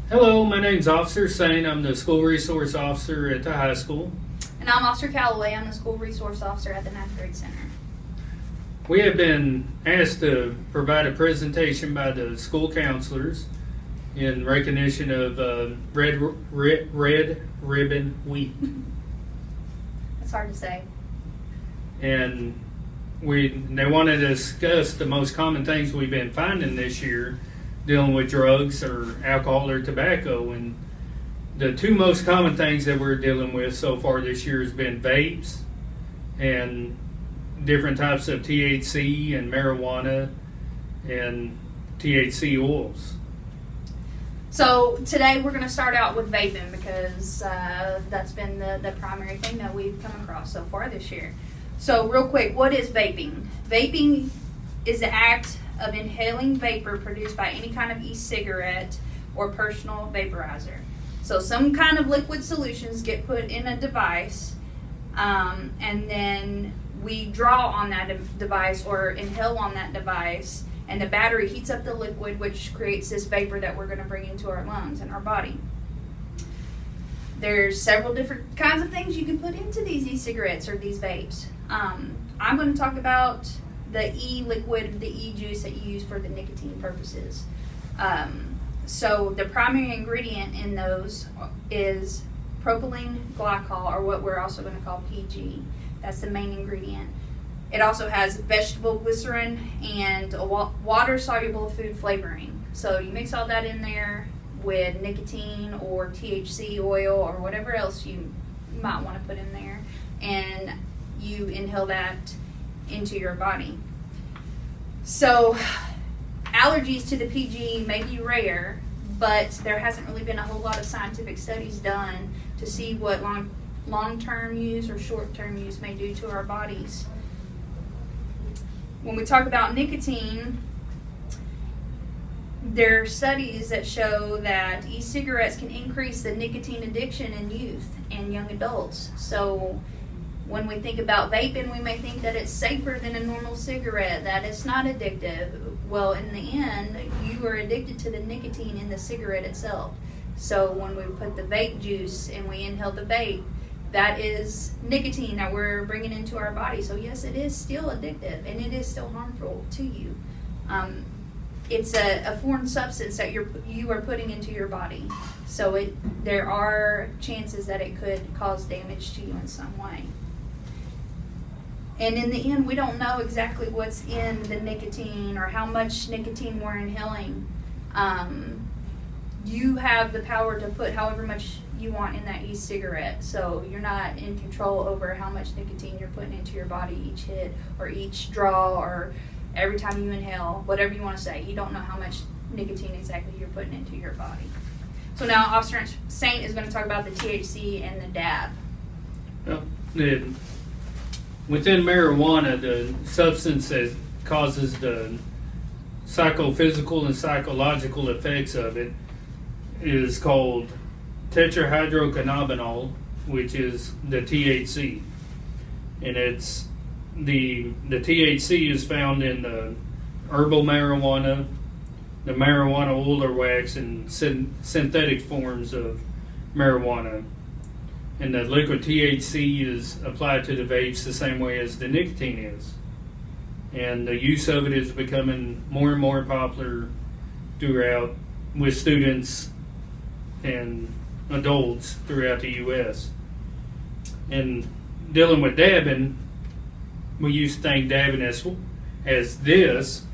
Hello, my name's Officer Sain. I'm the school resource officer at the high school. And I'm Officer Calloway. I'm the school resource officer at the 9th grade center. We have been asked to provide a presentation by the school counselors in recognition of Red Ribbon Week. It's hard to say. And they want to discuss the most common things we've been finding this year dealing with drugs or alcohol or tobacco. And the two most common things that we're dealing with so far this year has been vapes and different types of THC and marijuana and THC oils. So today we're going to start out with vaping because that's been the primary thing that we've come across so far this year. So real quick, what is vaping? Vaping is the act of inhaling vapor produced by any kind of e-cigarette or personal vaporizer. So some kind of liquid solutions get put in a device and then we draw on that device or inhale on that device, and the battery heats up the liquid, which creates this vapor that we're going to bring into our lungs and our body. There's several different kinds of things you can put into these e-cigarettes or these vapes. I'm going to talk about the e-liquid, the e-juice that you use for the nicotine purposes. So the primary ingredient in those is propylene glycol, or what we're also going to call PG. That's the main ingredient. It also has vegetable glycerin and a water-soluble food flavoring. So you mix all that in there with nicotine or THC oil or whatever else you might want to put in there, and you inhale that into your body. So allergies to the PG may be rare, but there hasn't really been a whole lot of scientific studies done to see what long-term use or short-term use may do to our bodies. When we talk about nicotine, there are studies that show that e-cigarettes can increase the nicotine addiction in youth and young adults. So when we think about vaping, we may think that it's safer than a normal cigarette, that it's not addictive. Well, in the end, you are addicted to the nicotine in the cigarette itself. So when we put the vape juice and we inhale the vape, that is nicotine that we're bringing into our body. So yes, it is still addictive and it is still harmful to you. It's a foreign substance that you are putting into your body. So there are chances that it could cause damage to you in some way. And in the end, we don't know exactly what's in the nicotine or how much nicotine we're inhaling. You have the power to put however much you want in that e-cigarette. So you're not in control over how much nicotine you're putting into your body each hit or each draw or every time you inhale, whatever you want to say. You don't know how much nicotine exactly you're putting into your body. So now Officer Saint is going to talk about the THC and the dab. Well, within marijuana, the substance that causes the psychophysical and psychological effects of it is called tetrahydrocannabinol, which is the THC. And it's the THC is found in the herbal marijuana, the marijuana oil or wax, and synthetic forms of marijuana. And the liquid THC is applied to the vapes the same way as the nicotine is. And the use of it is becoming more and more popular throughout with students and adults throughout the U.S. And dealing with dabbing, we used to think dabbing as this,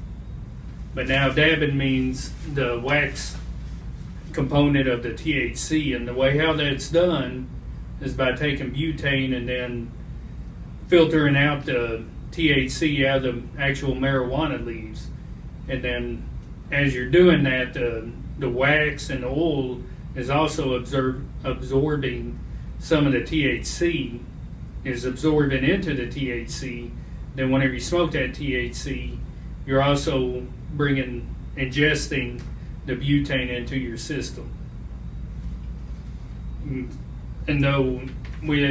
but now dabbing means the wax component of the THC. And the way how that's done is by taking butane and then filtering out the THC out of the actual marijuana leaves. And then as you're doing that, the wax and the oil is also absorbing some of the THC, is absorbing into the THC. Then whenever you smoke that THC, you're also ingesting the butane into your system. And though we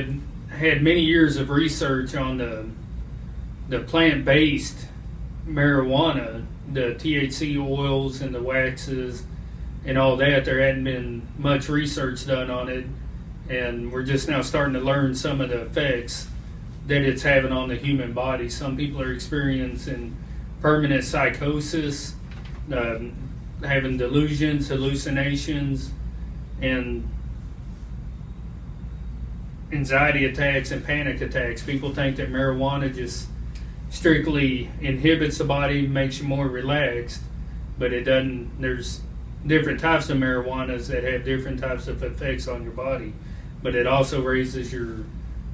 had many years of research on the plant-based marijuana, the THC oils and the waxes and all that, there hadn't been much research done on it, and we're just now starting to learn some of the effects that it's having on the human body. Some people are experiencing permanent psychosis, having delusions, hallucinations, and anxiety attacks and panic attacks. People think that marijuana just strictly inhibits the body, makes you more relaxed, but it doesn't. There's different types of marijuanas that have different types of effects on your body, but it also raises your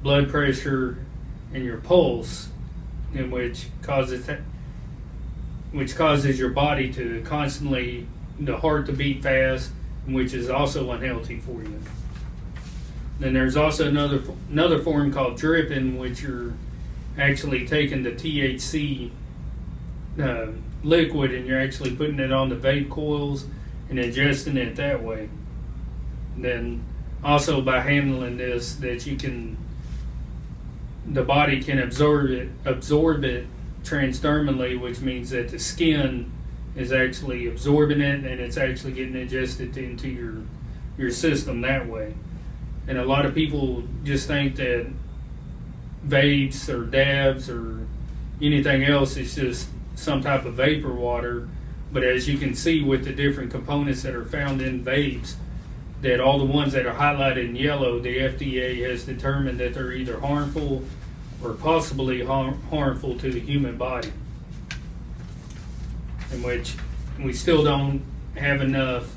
blood pressure and your pulse, in which causes your body to constantly, the heart to beat fast, which is also unhealthy for you. Then there's also another form called dripping, which you're actually taking the THC liquid and you're actually putting it on the vape coils and ingesting it that way. And then also by handling this, that the body can absorb it transdermally, which means that the skin is actually absorbing it and it's actually getting ingested into your system that way. And a lot of people just think that vapes or dabs or anything else is just some type of vapor water. But as you can see with the different components that are found in vapes, that all the ones that are highlighted in yellow, the FDA has determined that they're either harmful or possibly harmful to the human body, in which we still don't have enough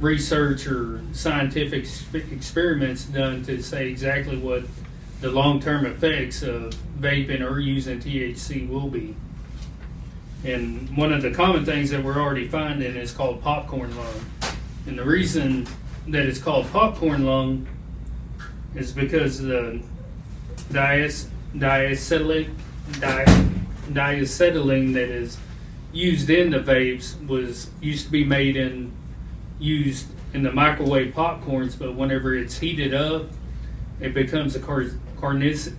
research or scientific experiments done to say exactly what the long-term effects of vaping or using THC will be. And one of the common things that we're already finding is called popcorn lung. And the reason that it's called popcorn lung is because the diacetylene that is used in the vapes used to be used in the microwave popcorns, but whenever it's heated up, it becomes a carcinogen,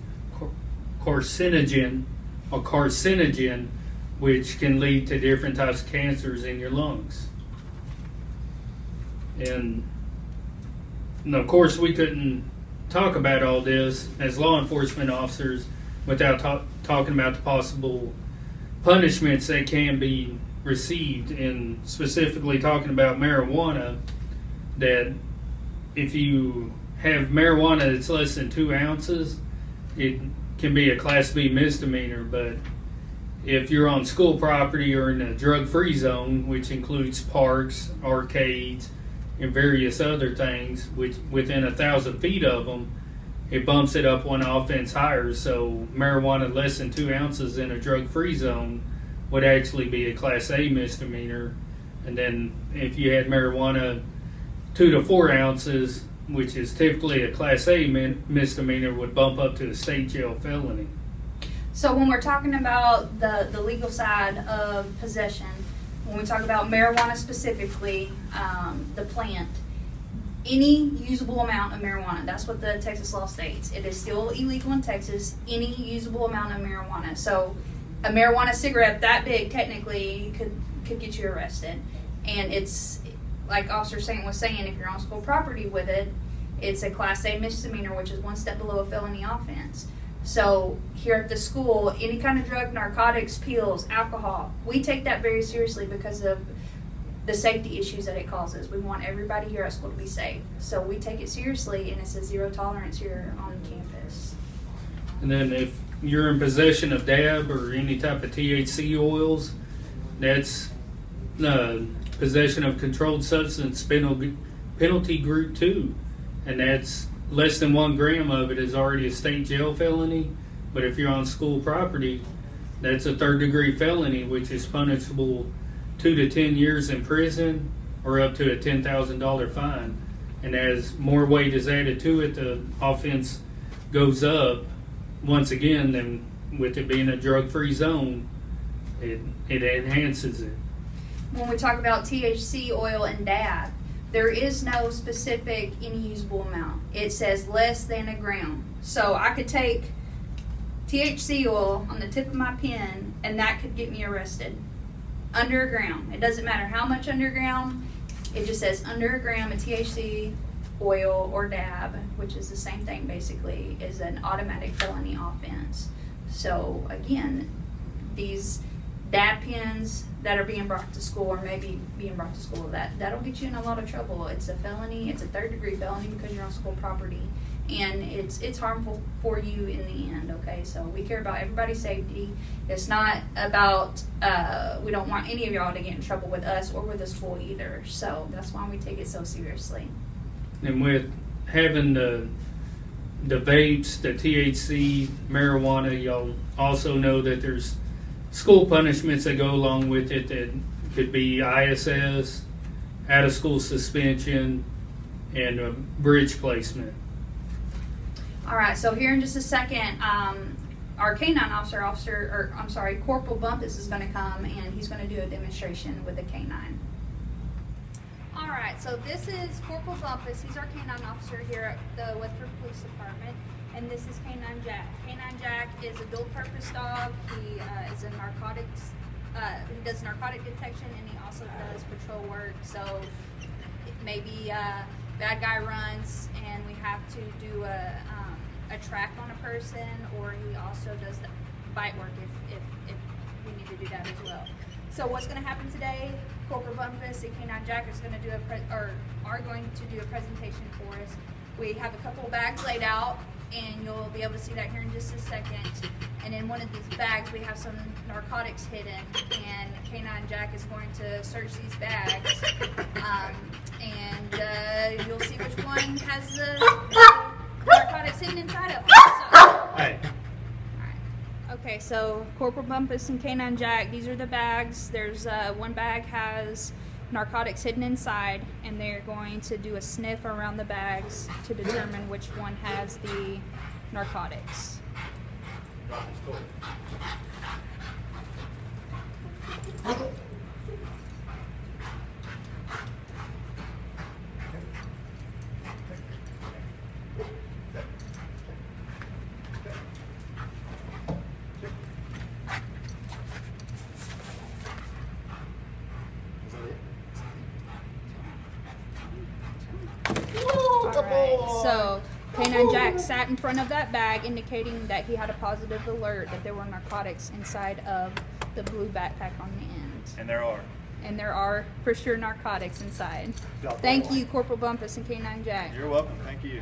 which can lead to different types of cancers in your lungs. And of course, we couldn't talk about all this as law enforcement officers without talking about the possible punishments that can be received, and specifically talking about marijuana, that if you have marijuana that's less than 2 ounces, it can be a Class B misdemeanor. But if you're on school property or in a drug-free zone, which includes parks, arcades, and various other things, which within 1,000 feet of them, it bumps it up one offense higher. So marijuana less than 2 ounces in a drug-free zone would actually be a Class A misdemeanor. And then if you had marijuana 2 to 4 ounces, which is typically a Class A misdemeanor, would bump up to a state jail felony. So when we're talking about the legal side of possession, when we talk about marijuana specifically, the plant, any usable amount of marijuana, that's what the Texas law states. It is still illegal in Texas, any usable amount of marijuana. So a marijuana cigarette that big technically could get you arrested. And it's, like Officer Saint was saying, if you're on school property with it, it's a Class A misdemeanor, which is one step below a felony offense. So here at the school, any kind of drug, narcotics, pills, alcohol, we take that very seriously because of the safety issues that it causes. We want everybody here at school to be safe. So we take it seriously, and it's a zero tolerance here on campus. And then if you're in possession of dab or any type of THC oils, that's possession of controlled substance penalty group 2, and that's less than 1 gram of it is already a state jail felony. But if you're on school property, that's a 3rd-degree felony, which is punishable 2 to 10 years in prison or up to a $10,000 fine. And as more weight is added to it, the offense goes up. Once again, then with it being a drug-free zone, it enhances it. When we talk about THC oil and dab, there is no specific any usable amount. It says less than a gram. So I could take THC oil on the tip of my pen, and that could get me arrested. Under a gram. It doesn't matter how much under a gram. It just says under a gram of THC, oil, or dab, which is the same thing basically, is an automatic felony offense. So again, these dab pens that are being brought to school, or maybe being brought to school, that'll get you in a lot of trouble. It's a felony. It's a third-degree felony because you're on school property, and it's harmful for you in the end. Okay, so we care about everybody's safety. It's not about we don't want any of y'all to get in trouble with us or with the school either. So that's why we take it so seriously. And with having the vapes, the THC, marijuana, y'all also know that there's school punishments that go along with it that could be ISS, out of school suspension, and a bridge placement. All right, so here in just a second, our canine Corporal Bumpus is going to come and he's going to do a demonstration with the canine. All right, so this is Corporal Bumpus. He's our canine officer here at the Westford Police Department, and this is Canine Jack. Canine Jack is a dual-purpose dog. He is a narcotics. He does narcotic detection, and he also does patrol work. So maybe a bad guy runs, and we have to do a track on a person, or he also does the bite work if we need to do that as well. So what's going to happen today? Corporal Bumpus and Canine Jack is going to do are going to do a presentation for us. We have a couple of bags laid out, and you'll be able to see that here in just a second. And in one of these bags, we have some narcotics hidden, and Canine Jack is going to search these bags, and you'll see which one has the narcotics hidden inside of it. So, Hey. okay, so Corporal Bumpus and Canine Jack, these are the bags. There's one bag has narcotics hidden inside, and they're going to do a sniff around the bags to determine which one has the narcotics. Alright, so Canine Jack sat in front of that bag, indicating that he had a positive alert that there were narcotics inside of the blue backpack on the end. And there are. And there are, for sure, narcotics inside. Thank you, Corporal Bumpus and Canine Jack. You're welcome. Thank you.